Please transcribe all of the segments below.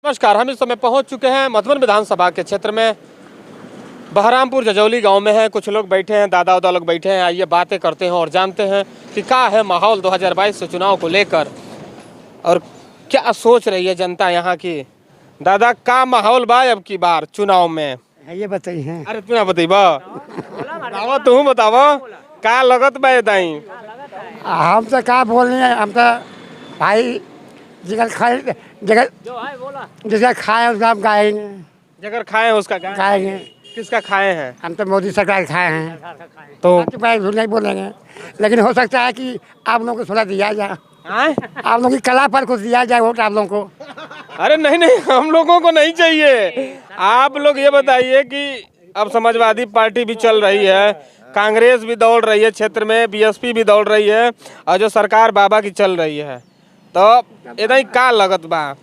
नमस्कार, हम इस समय पहुंच चुके हैं मधुबन विधानसभा के क्षेत्र में बहरामपुर जजौली गांव में हैं। कुछ लोग बैठे हैं, दादा उदा लोग बैठे हैं। आइए बातें करते हैं और जानते हैं कि क्या है माहौल 2022 से चुनाव को लेकर और क्या सोच रही है जनता यहाँ की। दादा का माहौल बा अब की बार चुनाव में ये बताइए। अरे तू ना बताइबा तू बतावा का लगत बा दाई। हम तो क्या बोल रहे हैं, हम तो भाई जिगर खाए जगह जिसका खाए उसका हम खाएंगे। जगह खाए हैं उसका खाएंगे। किसका खाए हैं? हम तो मोदी सरकार खाए हैं तो झूठ नहीं बोलेंगे, लेकिन हो सकता है कि आप लोगों को थोड़ा दिया जाए, आप लोगों की कला पर कुछ दिया जाए वोट आप लोगों को। अरे नहीं, हम लोगों को नहीं चाहिए। आप लोग ये बताइए कि अब समाजवादी पार्टी भी चल रही है, कांग्रेस भी दौड़ रही है क्षेत्र में, बीएसपी भी दौड़ रही है और जो सरकार बाबा की चल रही है, तो इतना ही का लगत बा?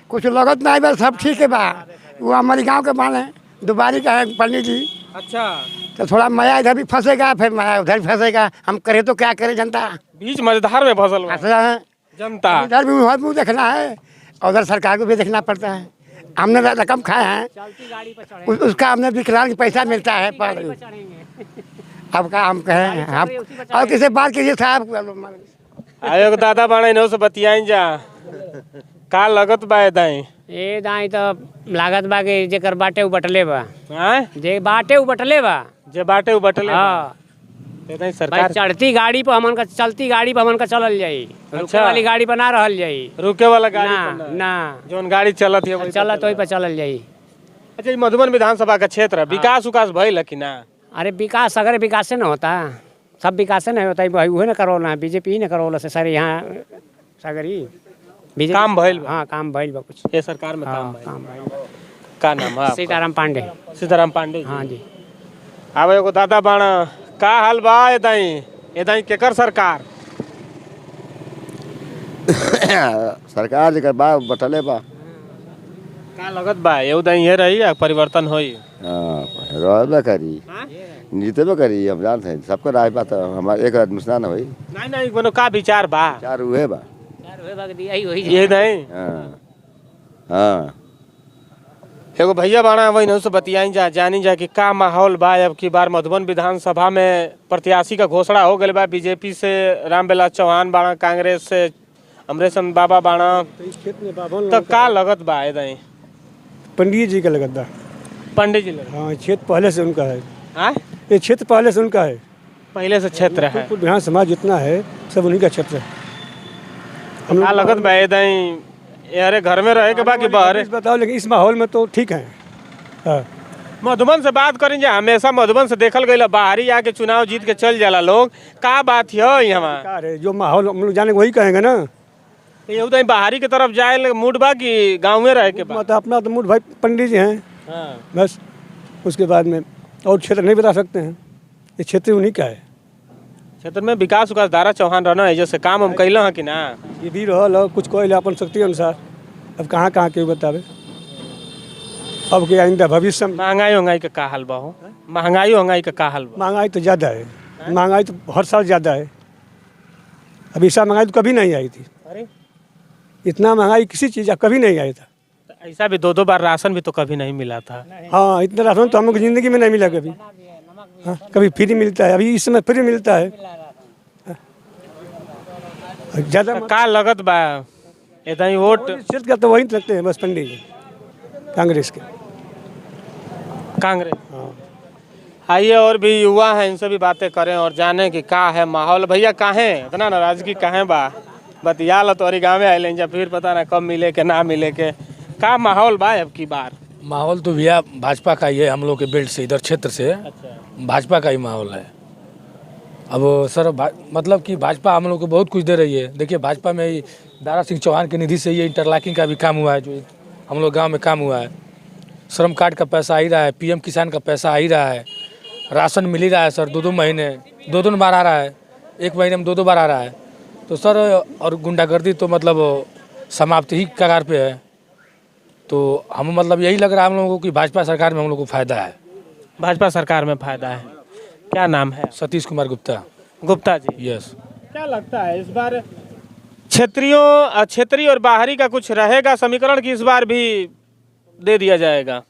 कुछ लगत नहीं, बस सब ठीक है बा। वो हमारे गांव के बाने दुबारी का है पंडित जी। अच्छा, तो थोड़ा माया इधर भी फंसेगा, फिर माया उधर भी फंसेगा। हम करे तो क्या करे, जनता बीच मझधार में फसल फंस रहा है। जनता इधर भी मुँह देखना है और उधर सरकार को भी देखना पड़ता है। हमने रकम खाए हैं, उसका हमने विकलांग पैसा मिलता है पर अब का हम कहें हम और किसी बात कीजिए साहब। आयोग दादा बाणे से बतियाई जा का लगत बा दाई। ए दाई तो लागत बा के जेकर बाटे उ बटले बा। हैं जे बाटे उ बटले बा, जे बाटे उ बटले। हां इतना ही सरकार चढ़ती गाड़ी पर हमन का, चलती गाड़ी पर हमन का चलल जाई। रुके वाली गाड़ी पर ना रहल जाई। रुके वाला गाड़ी ना ना जोन गाड़ी चलत है चलत ओई पर चलल जाई। अच्छा, ये मधुबन विधानसभा का क्षेत्र है, विकास उकास भइल कि ना? अरे विकास अगर विकास से ना होता, सब विकास से नहीं होता, वही ना करौला, बीजेपी ही ना करौला से सर यहाँ सगरी काम भइल बा। हाँ काम भइल बा कुछ, ये सरकार में काम भइल। का नाम है? सीताराम पांडे। सीताराम पांडे जी। हाँ जी। अब एगो दादा बाणा का हाल बा एदाई केकर सरकार? सरकार जगह बा बटले बा का लगत बा ये दाई ये रही या परिवर्तन होई? रहबे करी, जीतेबे करी। हम जानते हैं सबका राय बात, हमारे एक आदमी से ना होई। नहीं कोनो का विचार बा? चार हुए बा ये नहीं। हाँ एगो भैया बाणा वही न से बतियाई जा, जानी जा कि का माहौल बा अब की बार मधुबन विधानसभा में। प्रत्याशी का घोषणा हो गया बा, बीजेपी से रामविलास चौहान बाणा, कांग्रेस से अमरेश बाबा बाणा। तो का लगत बा दाई? पंडित जी का लगत बा। पंडित जी लगत? हाँ, क्षेत्र पहले से उनका है। हाँ, ये क्षेत्र पहले से उनका है, पहले से क्षेत्र है। बिहार समाज जितना है सब उन्हीं का क्षेत्र है। हम लोग लगत बा दाई अरे घर में रहे के बाकी बाहर बताओ, लेकिन इस माहौल में तो ठीक है। हाँ। मधुबन से बात करें जा, हमेशा मधुबन से देखल गई बाहरी आके चुनाव जीत के चल जाला लोग, का बात है यहाँ? जो माहौल हम लोग जाने वही कहेंगे ना। ये तो बाहरी की तरफ जाए मूड बा कि गाँव में रहे के बाद? अपना तो मूड भाई पंडित जी हैं। हाँ। बस उसके बाद में और क्षेत्र नहीं बता सकते हैं, ये क्षेत्र उन्हीं का है। क्षेत्र में विकास उकास दारा चौहान रहना है, जैसे काम हम कैल है कि ना? ये भी रहल कुछ कोई अपन शक्ति अनुसार। अब कहाँ कहाँ के बतावे, अब के आइंदा भविष्य में महंगाई का का हाल बा हो? महंगाई का हाल बा? महंगाई तो ज़्यादा है, महंगाई तो हर साल ज़्यादा है। अब ऐसा महंगाई तो कभी नहीं आई थी। अरे इतना महंगाई किसी चीज़ का कभी नहीं आया था। तो ऐसा भी दो बार राशन भी तो कभी नहीं मिला था। हाँ, इतना राशन तो हम लोग की ज़िंदगी में नहीं मिला कभी। हाँ, कभी फ्री मिलता है, अभी इस समय फ्री मिलता है। ज़्यादा का लगत बा इतना वोट क्षेत्र का तो वही लगते हैं बस पंडित जी, कांग्रेस के। कांग्रेस। हाँ। आइए और भी युवा हैं, इनसे भी बातें करें और जाने कि का है माहौल। भैया काहे इतना नाराजगी काहे बा? बतिया लो तो गाँव में आए जा, फिर पता ना कब मिले के ना मिले के। का माहौल बा अब की बार? माहौल तो भैया भाजपा का ही है, हम लोग के बेल्ट से इधर क्षेत्र से। अच्छा। भाजपा का ही माहौल है। अब सर मतलब कि भाजपा हम लोग को बहुत कुछ दे रही है। देखिए भाजपा में ही दारा सिंह चौहान की निधि से ये इंटरलॉकिंग का भी काम हुआ है, जो हम लोग गांव में काम हुआ है। श्रम कार्ड का पैसा आ ही रहा है, पीएम किसान का पैसा आ ही रहा है, राशन मिल ही रहा है सर। दो महीने दो बार आ रहा है, एक महीने में दो बार आ रहा है। तो सर और गुंडागर्दी तो मतलब समाप्ति ही कगार पे है। तो हम मतलब यही लग रहा है हम लोगों को कि भाजपा सरकार में हम लोग को फायदा है। भाजपा सरकार में फायदा है। क्या नाम है? सतीश कुमार गुप्ता। गुप्ता जी। यस। क्या लगता है इस बार क्षेत्रीय और बाहरी का कुछ रहेगा समीकरण की इस बार भी दे दिया जाएगा?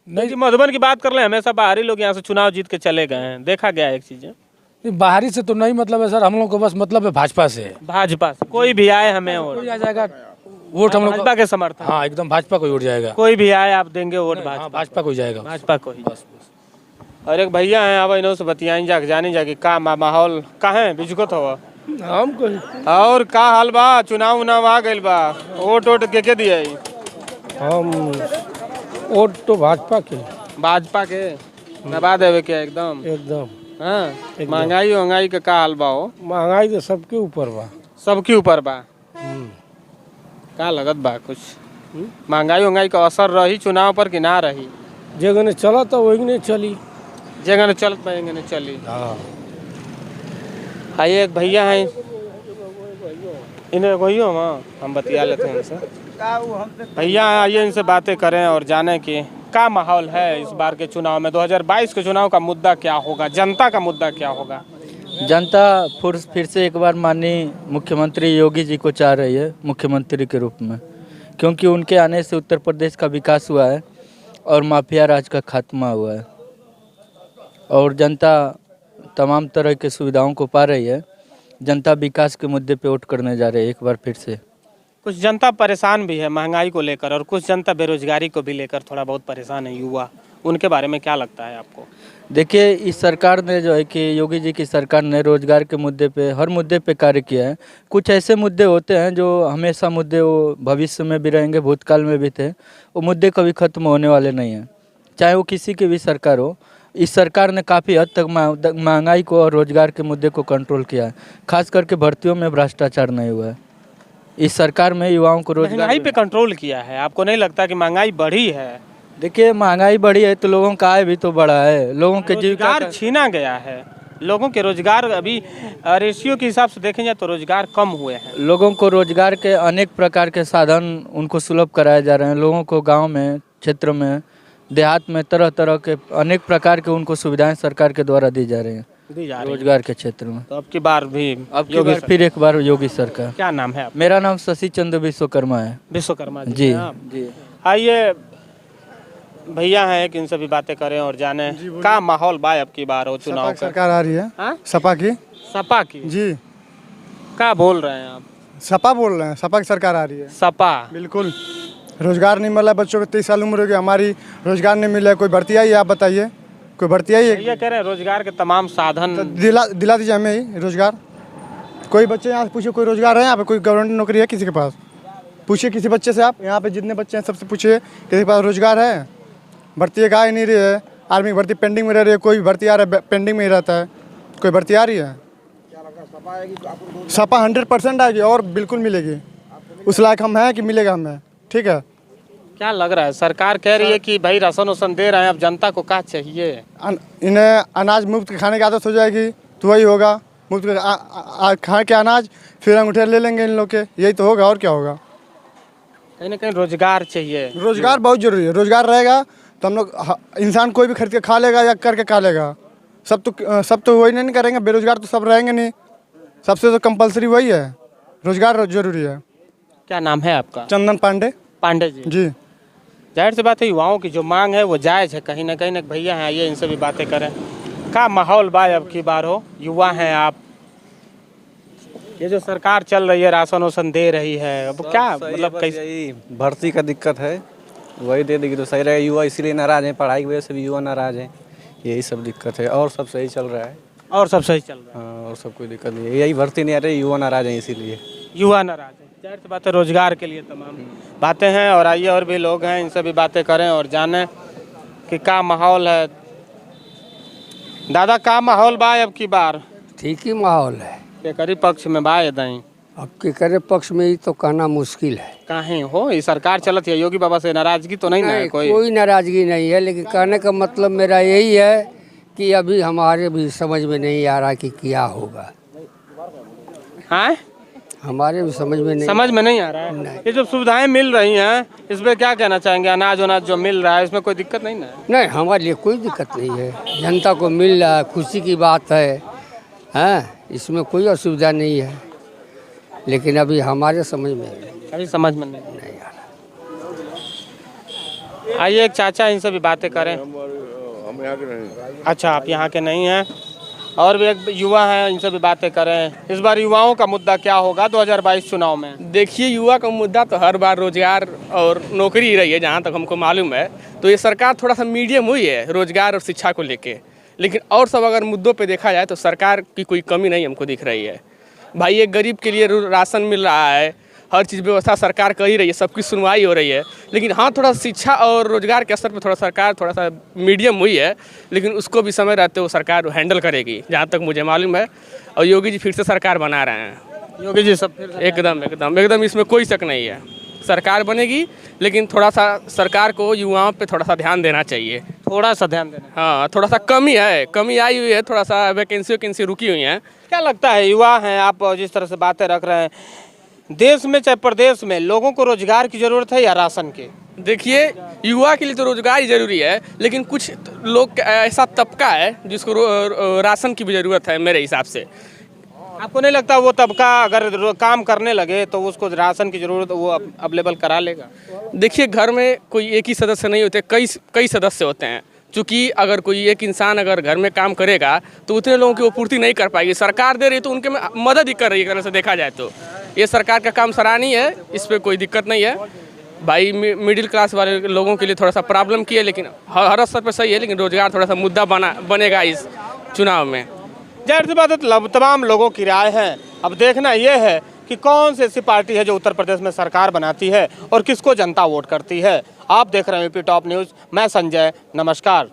नहीं जी, मधुबन की बात कर ले, हमेशा बाहरी लोग यहाँ से चुनाव जीत के चले गए हैं, देखा गया है एक चीज। नहीं, बाहरी से तो नहीं मतलब है सर, हम लोग को बस मतलब है भाजपा से। भाजपा से कोई भी आए हमें कोई आ जाएगा वोट हम लोग भाजपा के समर्थन। हाँ एकदम भाजपा को ही वोट जाएगा। कोई भी आए आप देंगे वोट भाजपा? हाँ, भाजपा को ही जाएगा, भाजपा को ही। और एक भैया हैं, अब इन्हों से बतियाई जाके जानी जाके का माहौल कहाँ है बिजको तो हमको और का हाल बा? चुनाव उनाव आ गइल बा, वोट के दिए? हम वोट तो भाजपा के दबा देवे के एकदम। हाँ, महंगाई का हाल बा हो? महंगाई तो सबके ऊपर बा। सबके ऊपर बा। का लगत बा कुछ महंगाई का असर रही चुनाव पर कि ना रही? जगह ने चला तो वही नहीं चली, जगह ने चलत पाएंगे नहीं चली। आइए एक भैया हैं, इन्हें वही हम बतिया लेते हैं इनसे। भैया आइए इनसे बातें करें और जाने कि क्या माहौल है इस बार के चुनाव में। 2022 के चुनाव का मुद्दा क्या होगा, जनता का मुद्दा क्या होगा? जनता फिर से एक बार माननीय मुख्यमंत्री योगी जी को चाह रही है मुख्यमंत्री के रूप में, क्योंकि उनके आने से उत्तर प्रदेश का विकास हुआ है और माफिया राज का खात्मा हुआ है और जनता तमाम तरह की सुविधाओं को पा रही है। जनता विकास के मुद्दे पे वोट करने जा रही है एक बार फिर से। कुछ जनता परेशान भी है महंगाई को लेकर और कुछ जनता बेरोजगारी को भी लेकर थोड़ा बहुत परेशान है, युवा, उनके बारे में क्या लगता है आपको? देखिए, इस सरकार ने जो है कि योगी जी की सरकार ने रोजगार के मुद्दे पे हर मुद्दे पे कार्य किया है। कुछ ऐसे मुद्दे होते हैं जो हमेशा मुद्दे वो भविष्य में भी रहेंगे, भूतकाल में भी थे, वो मुद्दे कभी खत्म होने वाले नहीं हैं, चाहे वो किसी की भी सरकार हो। इस सरकार ने काफ़ी हद तक महंगाई को और रोजगार के मुद्दे को कंट्रोल किया है, खास करके भर्तियों में भ्रष्टाचार नहीं हुआ है। इस सरकार में युवाओं को रोजगार महंगाई पे कंट्रोल किया है। आपको नहीं लगता कि महंगाई बढ़ी है? देखिए, महंगाई बढ़ी है तो लोगों का आय भी तो बढ़ा है, लोगों के रोजगार छीना गया है, लोगों के रोजगार अभी रेशियो के हिसाब से देखें जाए तो रोजगार कम हुए हैं। लोगों को रोजगार के अनेक प्रकार के साधन उनको सुलभ कराए जा रहे हैं। लोगों को गांव में, क्षेत्र में, देहात में तरह तरह के अनेक प्रकार के उनको सुविधाएं सरकार के द्वारा दी जा रही हैं रोजगार के क्षेत्र में। तो अब की बार भी योगी फिर एक बार योगी सरकार। क्या नाम है आपका? मेरा नाम शशि चंद्र विश्वकर्मा है। विश्वकर्मा जी जी। आइए भैया हैं कि इनसे भी बातें करें और जाने का माहौल बा अब की बार हो चुनाव का। सरकार आ रही है। हाँ? सपा की। सपा की जी। क्या बोल रहे हैं आप? सपा बोल रहे हैं, सपा की सरकार आ रही है। सपा बिल्कुल। रोजगार नहीं मिला, बच्चों को 23 साल उम्र हो गई, हमारी रोजगार नहीं मिला। कोई भर्ती आई है? आप बताइए, कोई भर्ती आई है? ये कह रहे हैं रोजगार के तमाम साधन तो दिला दीजिए हमें ही रोजगार। कोई बच्चे यहाँ से पूछिए, कोई रोजगार है यहाँ पे? कोई गवर्नमेंट नौकरी है किसी के पास? पूछिए किसी बच्चे से, आप यहाँ पे जितने बच्चे हैं सबसे पूछिए किसी के पास रोजगार है? भर्ती एक आ ही नहीं रही है। आर्मी भर्ती पेंडिंग में रह रही है, कोई भर्ती आ रहा है पेंडिंग में ही रहता है। कोई भर्ती आ रही है? सपा 100% आएगी और बिल्कुल मिलेगी। उस लायक हम हैं कि मिलेगा हमें। ठीक है। क्या लग रहा है? सरकार कह रही है कि भाई राशन उसन दे रहे हैं, अब जनता को क्या चाहिए? इन्हें अनाज मुफ्त खाने की आदत हो जाएगी तो वही होगा, मुफ्त खा के अनाज, फिर अंगूठे ले लेंगे इन लोग के, यही तो होगा और क्या होगा। कहीं ना कहीं रोजगार चाहिए। रोजगार बहुत जरूरी है। रोजगार रहेगा तो हम लोग इंसान कोई भी खरीद के खा लेगा या करके खा लेगा। सब तो वही नहीं करेंगे, बेरोजगार तो सब रहेंगे नहीं। सबसे तो कंपलसरी वही है, रोजगार जरूरी है। क्या नाम है आपका? चंदन पांडे। पांडे जी। जी। जाहिर सी बात है युवाओं की जो मांग है वो जायज़ है कहीं ना कहीं। भैया हैं, आइए इनसे भी बातें करें। क्या माहौल बा अब की बार हो? युवा हैं आप, ये जो सरकार चल रही है राशन वासन दे रही है, अब क्या मतलब कैसे? भर्ती का दिक्कत है, वही दे देगी तो सही रहेगा। युवा इसीलिए नाराज हैं, पढ़ाई की वजह से भी युवा नाराज हैं, यही सब दिक्कत है। और सब सही चल रहा है। और सब सही चल रहा है? हाँ, और सब कोई दिक्कत नहीं है। यही भर्ती नहीं आ रही, युवा नाराज हैं इसीलिए। युवा नाराज है, जाहिर सी बात है रोजगार के लिए तमाम बातें हैं। और आइए और भी लोग हैं, इनसे भी बातें करें और जानें कि क्या माहौल है। दादा का माहौल बा अब की बार? ठीक ही माहौल है। केकरी पक्ष में बा दाई? अब केकरे पक्ष में ही तो कहना मुश्किल है। काहे हो? ये सरकार चलत है, योगी बाबा से नाराजगी तो नहीं है? कोई नाराजगी नहीं है, लेकिन कहने का मतलब मेरा यही है कि अभी हमारे भी समझ में नहीं आ रहा कि क्या होगा। हाँ, हमारे भी समझ में नहीं आ रहा है। ये जो सुविधाएं मिल रही हैं इस पर क्या कहना चाहेंगे? अनाज वनाज जो मिल रहा है इसमें कोई दिक्कत नहीं ना? नहीं, हमारे लिए कोई दिक्कत नहीं है। जनता को मिल रहा है, खुशी की बात है। हाँ, इसमें कोई असुविधा नहीं है। लेकिन अभी हमारे समझ में अभी समझ में नहीं आ रहा। आइए एक चाचा, इनसे भी बातें करें। हम यहाँ के नहीं। अच्छा, आप यहाँ के नहीं हैं। और भी एक युवा हैं, इनसे भी बातें करें। इस बार युवाओं का मुद्दा क्या होगा 2022 चुनाव में? देखिए, युवा का मुद्दा तो हर बार रोजगार और नौकरी ही रही है, जहाँ तक हमको मालूम है। तो ये सरकार थोड़ा सा मीडियम हुई है रोजगार और शिक्षा को लेके, लेकिन और सब अगर मुद्दों पे देखा जाए तो सरकार की कोई कमी नहीं हमको दिख रही है। भाई, एक गरीब के लिए राशन मिल रहा है, हर चीज़ व्यवस्था सरकार कर ही रही है, सबकी सुनवाई हो रही है। लेकिन हाँ, थोड़ा शिक्षा और रोजगार के स्तर पे थोड़ा सरकार थोड़ा सा मीडियम हुई है, लेकिन उसको भी समय रहते वो सरकार हैंडल करेगी, जहाँ तक मुझे मालूम है। और योगी जी फिर से सरकार बना रहे हैं। योगी जी सब फिर एकदम एकदम एकदम इसमें कोई शक नहीं है, सरकार बनेगी। लेकिन थोड़ा सा सरकार को युवाओं पे थोड़ा सा ध्यान देना चाहिए। थोड़ा सा ध्यान देना। हाँ, थोड़ा सा कमी आई हुई है, थोड़ा सा वैकेंसी रुकी हुई हैं। क्या लगता है, युवा हैं आप, जिस तरह से बातें रख रहे हैं, देश में चाहे प्रदेश में लोगों को रोजगार की जरूरत है या राशन की? देखिए, युवा के लिए तो रोजगार ही जरूरी है, लेकिन कुछ लोग ऐसा तबका है जिसको राशन की भी ज़रूरत है मेरे हिसाब से। आपको नहीं लगता वो तबका अगर काम करने लगे तो उसको राशन की जरूरत वो अवेलेबल करा लेगा? देखिए, घर में कोई एक ही सदस्य नहीं होते, कई सदस्य होते हैं। चूँकि अगर कोई एक इंसान अगर घर में काम करेगा तो उतने लोगों की वो पूर्ति नहीं कर पाएगी। सरकार दे रही है तो उनके में मदद ही कर रही है, एक तरह से देखा जाए तो ये सरकार का काम सराहनीय है, इस पर कोई दिक्कत नहीं है। भाई, मिडिल क्लास वाले लोगों के लिए थोड़ा सा प्रॉब्लम की है, लेकिन हर स्तर पर सही है। लेकिन रोजगार थोड़ा सा मुद्दा बनेगा इस चुनाव में। जाहिर सी बात है, तमाम लोगों की राय है। अब देखना यह है कि कौन सी ऐसी पार्टी है जो उत्तर प्रदेश में सरकार बनाती है और किसको जनता वोट करती है। आप देख रहे हैं यूपी टॉप न्यूज़, मैं संजय, नमस्कार।